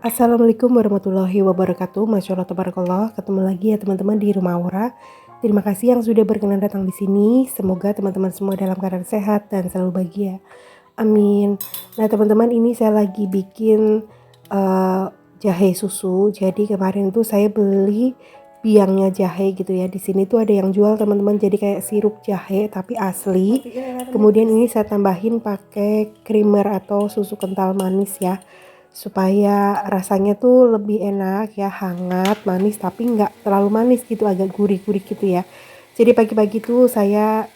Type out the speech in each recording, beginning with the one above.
Assalamualaikum warahmatullahi wabarakatuh. Masya Allah tabarakallah. Ketemu lagi ya teman-teman di rumah Aura. Terima kasih yang sudah berkenan datang di sini. Semoga teman-teman semua dalam keadaan sehat dan selalu bahagia. Amin. Nah teman-teman, ini saya lagi bikin eh, jahe susu. Jadi kemarin itu saya beli biangnya jahe gitu ya. Di sini tuh ada yang jual teman-teman. Jadi kayak sirup jahe tapi asli. Kemudian ini saya tambahin pakai creamer atau susu kental manis ya, supaya rasanya tuh lebih enak ya, hangat, manis tapi nggak terlalu manis gitu, agak gurih-gurih gitu ya. Jadi pagi-pagi tuh saya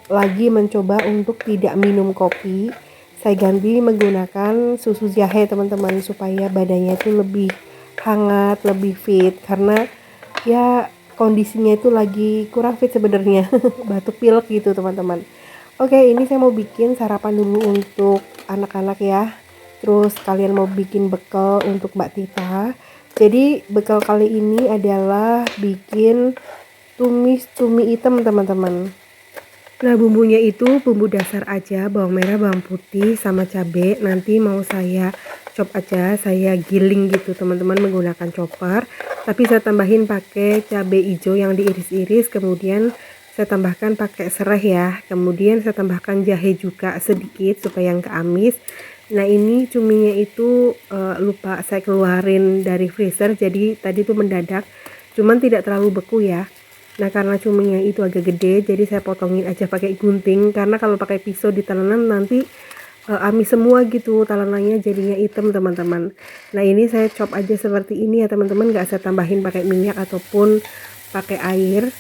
lagi mencoba untuk tidak minum kopi. Saya ganti menggunakan susu jahe teman-teman, supaya badannya itu lebih hangat, lebih fit, karena ya kondisinya itu lagi kurang fit sebenarnya, batuk pilek gitu teman-teman. Oke, ini saya mau bikin sarapan dulu untuk anak-anak ya. Terus kalian mau bikin bekal untuk Mbak Tita. Jadi bekal kali ini adalah bikin tumis cumi hitam teman-teman. Nah bumbunya itu bumbu dasar aja, bawang merah, bawang putih, sama cabai. Nanti mau saya chop aja, saya giling gitu teman-teman menggunakan chopper. Tapi saya tambahin pakai cabai hijau yang diiris-iris, kemudian saya tambahkan pakai serai ya. Kemudian saya tambahkan jahe juga sedikit supaya nggak amis. Nah ini cuminya itu lupa saya keluarin dari freezer, jadi tadi tuh mendadak. Cuman tidak terlalu beku ya. Nah karena cuminya itu agak gede, jadi saya potongin aja pakai gunting, karena kalau pakai pisau ditelan nanti amis semua gitu talanannya, jadinya hitam teman-teman. Nah ini saya chop aja seperti ini ya teman-teman, nggak saya tambahin pakai minyak ataupun pakai air.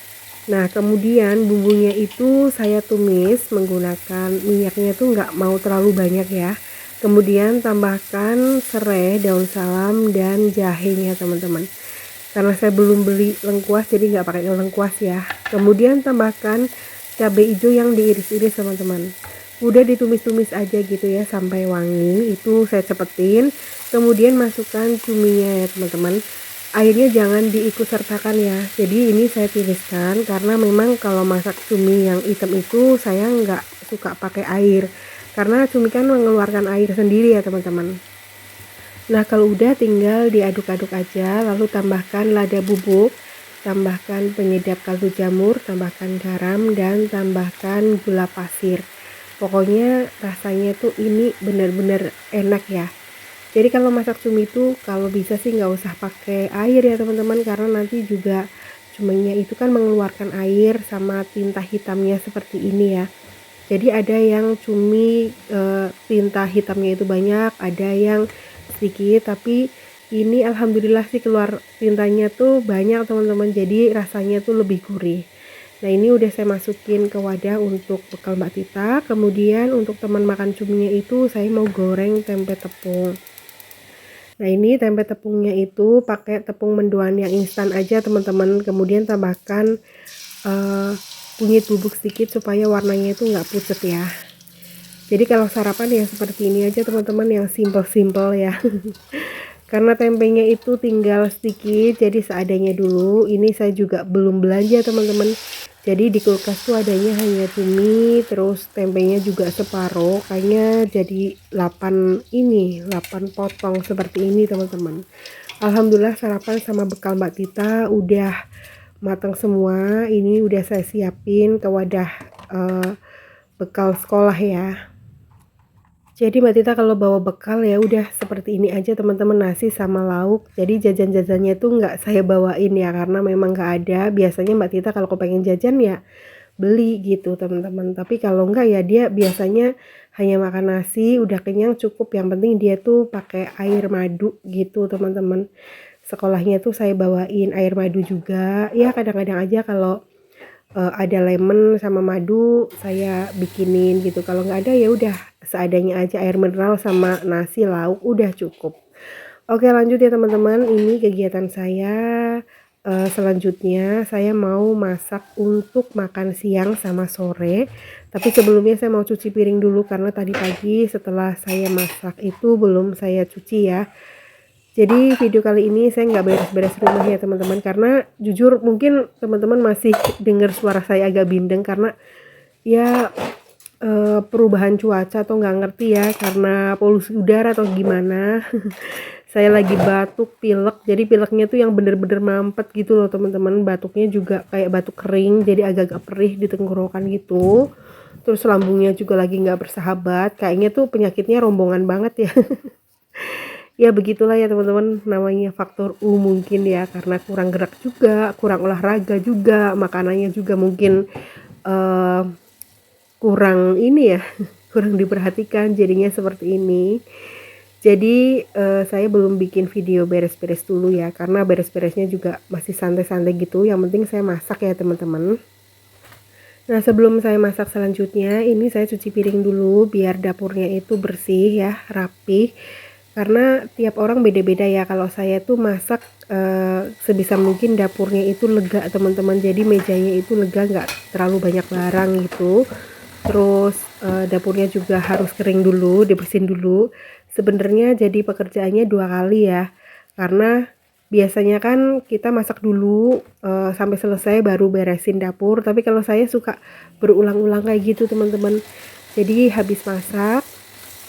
Nah kemudian bumbunya itu saya tumis menggunakan minyaknya tuh nggak mau terlalu banyak ya. Kemudian tambahkan serai, daun salam, dan jahenya teman-teman. Karena saya belum beli lengkuas jadi nggak pakai lengkuas ya. Kemudian tambahkan cabai hijau yang diiris-iris teman-teman. Udah ditumis-tumis aja gitu ya sampai wangi, itu saya cepetin. Kemudian masukkan cuminya ya teman-teman. Airnya jangan diikut sertakan ya, jadi ini saya tiriskan karena memang kalau masak cumi yang hitam itu saya nggak suka pakai air, karena cumi kan mengeluarkan air sendiri ya teman-teman. Nah kalau udah tinggal diaduk-aduk aja, lalu tambahkan lada bubuk, tambahkan penyedap kaldu jamur, tambahkan garam, dan tambahkan gula pasir. Pokoknya rasanya tuh ini bener-bener enak ya. Jadi kalau masak cumi itu kalau bisa sih nggak usah pakai air ya teman-teman, karena nanti juga cuminya itu kan mengeluarkan air sama tinta hitamnya seperti ini ya. Jadi ada yang cumi tinta hitamnya itu banyak, ada yang sedikit, tapi ini alhamdulillah sih keluar tintanya tuh banyak teman-teman, jadi rasanya tuh lebih gurih. Nah ini udah saya masukin ke wadah untuk bekal Mbak Tita. Kemudian untuk teman makan cuminya itu saya mau goreng tempe tepung. Nah ini tempe tepungnya itu pakai tepung mendoan yang instan aja teman-teman. Kemudian tambahkan kunyit bubuk sedikit supaya warnanya itu nggak pucat ya. Jadi kalau sarapan ya seperti ini aja teman-teman, yang simple-simple ya. Karena tempenya itu tinggal sedikit, jadi seadanya dulu. Ini saya juga belum belanja teman-teman. Jadi di kulkas tuh adanya hanya cumi, terus tempenya juga separuh, kayaknya jadi 8 potong seperti ini teman-teman. Alhamdulillah sarapan sama bekal Mbak Tita udah matang semua. Ini udah saya siapin ke wadah bekal sekolah ya. Jadi Mbak Tita kalau bawa bekal ya udah seperti ini aja teman-teman, nasi sama lauk. Jadi jajan-jajannya tuh nggak saya bawain ya, karena memang nggak ada. Biasanya Mbak Tita kalau pengen jajan ya beli gitu teman-teman. Tapi kalau enggak ya dia biasanya hanya makan nasi, udah kenyang cukup. Yang penting dia tuh pakai air madu gitu teman-teman. Sekolahnya tuh saya bawain air madu juga. Ya kadang-kadang aja kalau ada lemon sama madu saya bikinin gitu. Kalau nggak ada ya udah seadanya aja, air mineral sama nasi lauk udah cukup. Oke lanjut ya teman-teman, ini kegiatan saya. Selanjutnya saya mau masak untuk makan siang sama sore. Tapi sebelumnya saya mau cuci piring dulu, karena tadi pagi setelah saya masak itu belum saya cuci ya. Jadi video kali ini saya nggak beres-beres rumah ya teman-teman, karena jujur mungkin teman-teman masih dengar suara saya agak bindeng, karena ya perubahan cuaca atau nggak ngerti ya, karena polusi udara atau gimana. Saya lagi batuk, pilek, jadi pileknya tuh yang bener-bener mampet gitu loh teman-teman. Batuknya juga kayak batuk kering, jadi agak-agak perih di tenggorokan gitu. Terus lambungnya juga lagi nggak bersahabat, kayaknya tuh penyakitnya rombongan banget ya. Ya begitulah ya teman-teman, namanya faktor U mungkin ya, karena kurang gerak juga, kurang olahraga juga, makanannya juga mungkin eh, kurang ini ya, kurang diperhatikan, jadinya seperti ini. Jadi saya belum bikin video beres-beres dulu ya, karena beres-beresnya juga masih santai-santai gitu. Yang penting saya masak ya teman-teman. Nah sebelum saya masak selanjutnya, ini saya cuci piring dulu biar dapurnya itu bersih ya, rapi. Karena tiap orang beda-beda ya. Kalau saya tuh masak sebisa mungkin dapurnya itu lega teman-teman. Jadi mejanya itu lega, nggak terlalu banyak barang gitu. Terus dapurnya juga harus kering dulu, dibersihin dulu. Sebenarnya jadi pekerjaannya 2 kali ya, karena biasanya kan kita masak dulu sampai selesai baru beresin dapur, tapi kalau saya suka berulang-ulang kayak gitu teman-teman. Jadi habis masak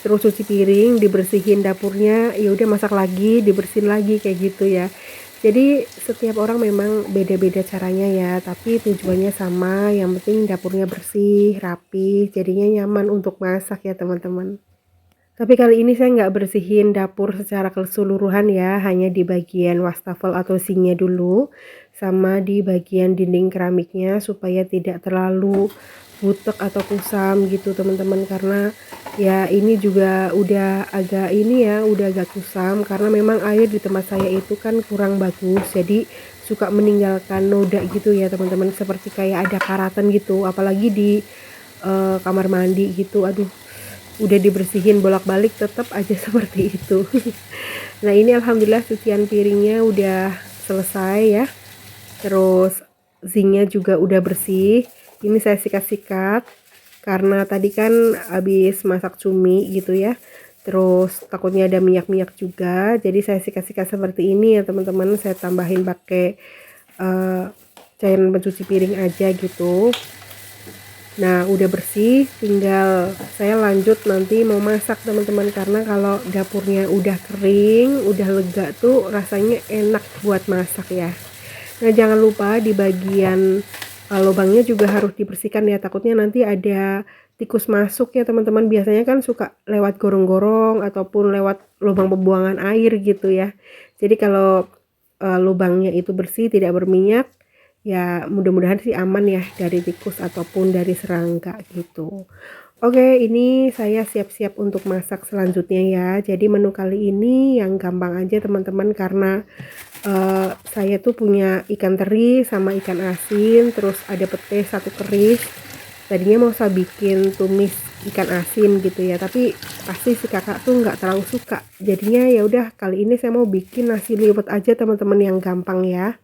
terus cuci piring, dibersihin dapurnya, ya udah masak lagi, dibersihin lagi kayak gitu ya. Jadi setiap orang memang beda-beda caranya ya, tapi tujuannya sama, yang penting dapurnya bersih, rapi, jadinya nyaman untuk masak ya teman-teman. Tapi kali ini saya nggak bersihin dapur secara keseluruhan ya, hanya di bagian wastafel atau sinknya dulu, sama di bagian dinding keramiknya supaya tidak terlalu butek atau kusam gitu teman-teman, karena ya ini juga udah agak ini ya, udah agak kusam karena memang air di tempat saya itu kan kurang bagus, jadi suka meninggalkan noda gitu ya teman-teman, seperti kayak ada karatan gitu, apalagi di kamar mandi gitu. Aduh, udah dibersihin bolak-balik tetap aja seperti itu. Nah ini alhamdulillah cucian piringnya udah selesai ya, terus zinknya juga udah bersih. Ini saya sikat-sikat karena tadi kan habis masak cumi gitu ya, terus takutnya ada minyak-minyak juga, jadi saya sikat-sikat seperti ini ya teman-teman. Saya tambahin pakai cairan pencuci piring aja gitu. Nah udah bersih, tinggal saya lanjut nanti mau masak teman-teman, karena kalau dapurnya udah kering, udah lega tuh rasanya enak buat masak ya. Nah jangan lupa di bagian lubangnya juga harus dibersihkan ya, takutnya nanti ada tikus masuk ya teman-teman. Biasanya kan suka lewat gorong-gorong ataupun lewat lubang pembuangan air gitu ya. Jadi kalau lubangnya itu bersih, tidak berminyak, ya mudah-mudahan sih aman ya dari tikus ataupun dari serangga gitu. Oke, ini saya siap-siap untuk masak selanjutnya ya. Jadi menu kali ini yang gampang aja teman-teman, karena saya tuh punya ikan teri sama ikan asin, terus ada pete 1 keris. Tadinya mau saya bikin tumis ikan asin gitu ya, tapi pasti si kakak tuh nggak terlalu suka. Jadinya ya udah kali ini saya mau bikin nasi liwet aja teman-teman, yang gampang ya.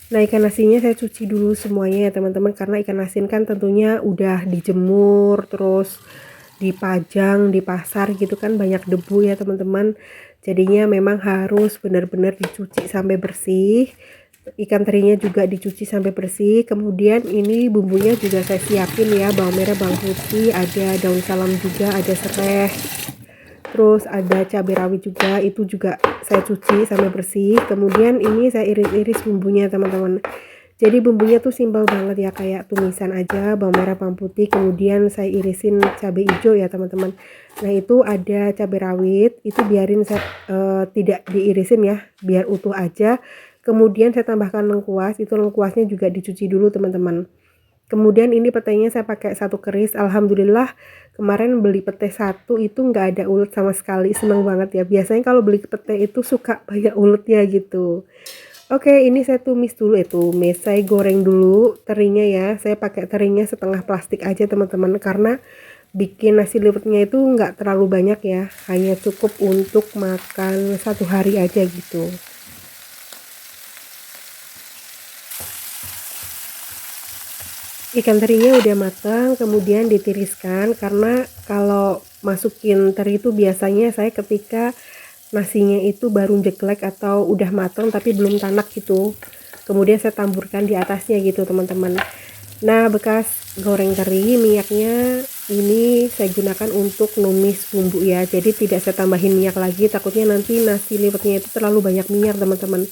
Nah ikan asinnya saya cuci dulu semuanya ya teman-teman, karena ikan asin kan tentunya udah dijemur, terus dipajang di pasar gitu kan, banyak debu ya teman-teman. Jadinya memang harus benar-benar dicuci sampai bersih. Ikan terinya juga dicuci sampai bersih. Kemudian ini bumbunya juga saya siapin ya, bawang merah, bawang putih, ada daun salam juga, ada serai, terus ada cabai rawit juga, itu juga saya cuci sampai bersih. Kemudian ini saya iris-iris bumbunya teman-teman. Jadi bumbunya tuh simpel banget ya, kayak tumisan aja, bawang merah, bawang putih, kemudian saya irisin cabai hijau ya teman-teman. Nah itu ada cabai rawit, itu biarin saya tidak diirisin ya, biar utuh aja. Kemudian saya tambahkan lengkuas, itu lengkuasnya juga dicuci dulu teman-teman. Kemudian ini petenya saya pakai 1 keris. Alhamdulillah kemarin beli pete 1 itu nggak ada ulet sama sekali. Seneng banget ya. Biasanya kalau beli pete itu suka banyak uletnya gitu. Oke, ini saya tumis dulu, tumis. Saya goreng dulu terinya ya. Saya pakai terinya setengah plastik aja teman-teman, karena bikin nasi liwetnya itu nggak terlalu banyak ya. Hanya cukup untuk makan 1 hari aja gitu. Ikan terinya udah matang, kemudian ditiriskan, karena kalau masukin teri itu biasanya saya ketika nasinya itu baru jeglek atau udah matang tapi belum tanak gitu. Kemudian saya taburkan di atasnya gitu teman-teman. Nah bekas goreng teri, minyaknya Ini saya gunakan untuk numis bumbu ya, jadi tidak saya tambahin minyak lagi, takutnya nanti nasi liwetnya itu terlalu banyak minyak teman-teman.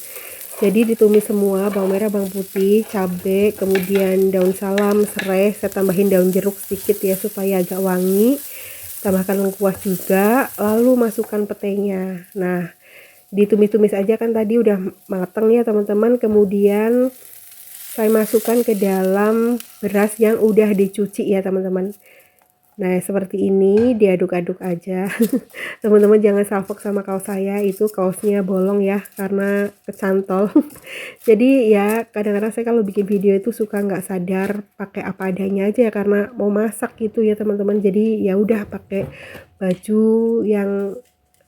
Jadi ditumis semua, bawang merah, bawang putih, cabai, kemudian daun salam, serai, saya tambahin daun jeruk sedikit ya supaya agak wangi. Tambahkan lengkuas juga, lalu masukkan petenya. Nah, ditumis-tumis aja kan tadi udah mateng ya teman-teman. Kemudian saya masukkan ke dalam beras yang udah dicuci ya teman-teman. Nah, seperti ini diaduk-aduk aja. Teman-teman jangan salfok sama kaos saya, itu kaosnya bolong ya karena kecantol. Jadi ya kadang-kadang saya kalau bikin video itu suka nggak sadar pakai apa adanya aja ya karena mau masak gitu ya teman-teman. Jadi ya udah pakai baju yang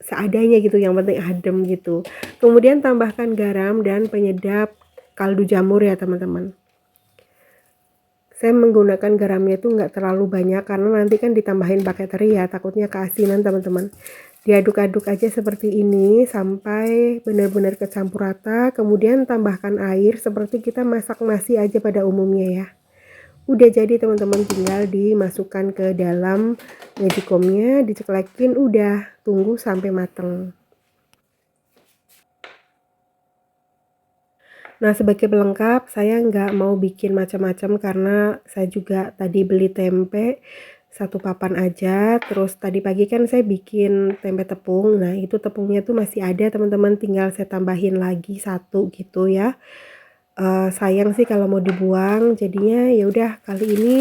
seadanya gitu, yang penting adem gitu. Kemudian tambahkan garam dan penyedap kaldu jamur ya teman-teman. Saya menggunakan garamnya itu nggak terlalu banyak karena nanti kan ditambahin pakai teri ya, takutnya keasinan teman-teman. Diaduk-aduk aja seperti ini sampai benar-benar kecampur rata, kemudian tambahkan air seperti kita masak nasi aja pada umumnya ya. Udah jadi teman-teman, tinggal dimasukkan ke dalam magicomnya, diceklekin, udah tunggu sampai mateng. Nah, sebagai pelengkap saya nggak mau bikin macam-macam karena saya juga tadi beli tempe satu papan aja. Terus tadi pagi kan saya bikin tempe tepung. Nah, itu tepungnya tuh masih ada teman-teman, tinggal saya tambahin lagi satu gitu ya. Sayang sih kalau mau dibuang, jadinya ya udah kali ini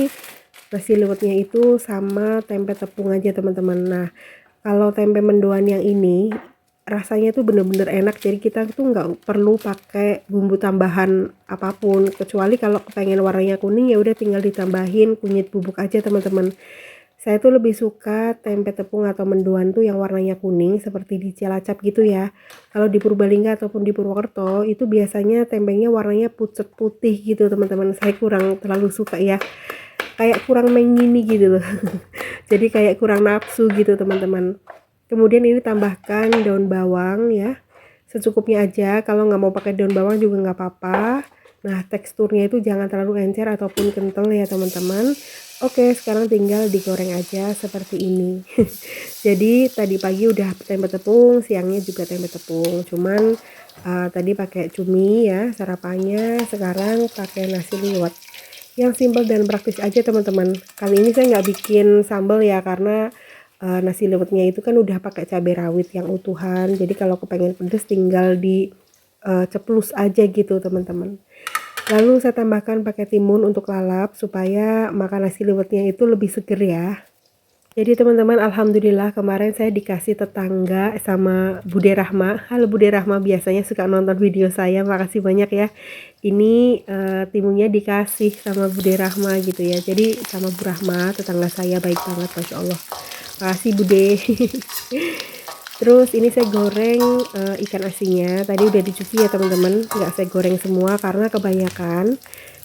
nasi liwetnya itu sama tempe tepung aja teman-teman. Nah, kalau tempe mendoan yang ini rasanya tuh bener-bener enak, jadi kita tuh nggak perlu pakai bumbu tambahan apapun, kecuali kalau kepengen warnanya kuning ya udah tinggal ditambahin kunyit bubuk aja teman-teman. Saya tuh lebih suka tempe tepung atau mendoan tuh yang warnanya kuning seperti di Cilacap gitu ya. Kalau di Purbalingga ataupun di Purwokerto itu biasanya tempenya warnanya pucet putih gitu teman-teman. Saya kurang terlalu suka ya, kayak kurang mengini gitu loh. Jadi kayak kurang nafsu gitu teman-teman. Kemudian ini tambahkan daun bawang ya, secukupnya aja. Kalau nggak mau pakai daun bawang juga nggak apa-apa. Nah, teksturnya itu jangan terlalu encer ataupun kental ya teman-teman. Oke, sekarang tinggal digoreng aja seperti ini. Jadi tadi pagi udah tempe tepung, siangnya juga tempe tepung. Cuman tadi pakai cumi ya sarapannya, sekarang pakai nasi liwet. Yang simpel dan praktis aja teman-teman. Kali ini saya nggak bikin sambal ya karena nasi liwetnya itu kan udah pakai cabai rawit yang utuhan. Jadi kalau kepengen pedes tinggal di ceplus aja gitu teman-teman. Lalu saya tambahkan pakai timun untuk lalap supaya makan nasi liwetnya itu lebih seger ya. Jadi teman-teman, alhamdulillah kemarin saya dikasih tetangga sama Bude Rahma. Halo Bude Rahma, biasanya suka nonton video saya, makasih banyak ya. Ini timunnya dikasih sama Bude Rahma gitu ya. Jadi sama Bu Rahma, tetangga saya baik banget, Masya Allah. Makasih Bude. Terus ini saya goreng ikan asinnya. Tadi udah dicuci ya teman-teman, nggak saya goreng semua karena kebanyakan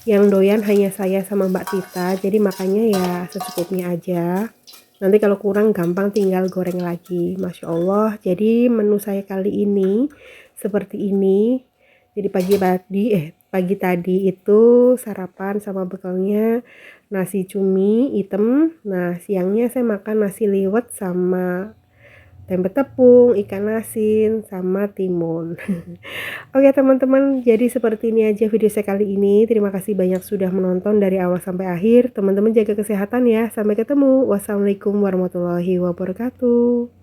yang doyan hanya saya sama Mbak Tita. Jadi makanya ya secukupnya aja. Nanti kalau kurang gampang tinggal goreng lagi. Masya Allah. Jadi menu saya kali ini seperti ini. Jadi pagi tadi itu sarapan sama bekalnya nasi cumi hitam. Nah, siangnya saya makan nasi liwet sama tempe tepung, ikan asin, sama timun. Oke teman-teman, jadi seperti ini aja video saya kali ini. Terima kasih banyak sudah menonton dari awal sampai akhir. Teman-teman jaga kesehatan ya. Sampai ketemu. Wassalamualaikum warahmatullahi wabarakatuh.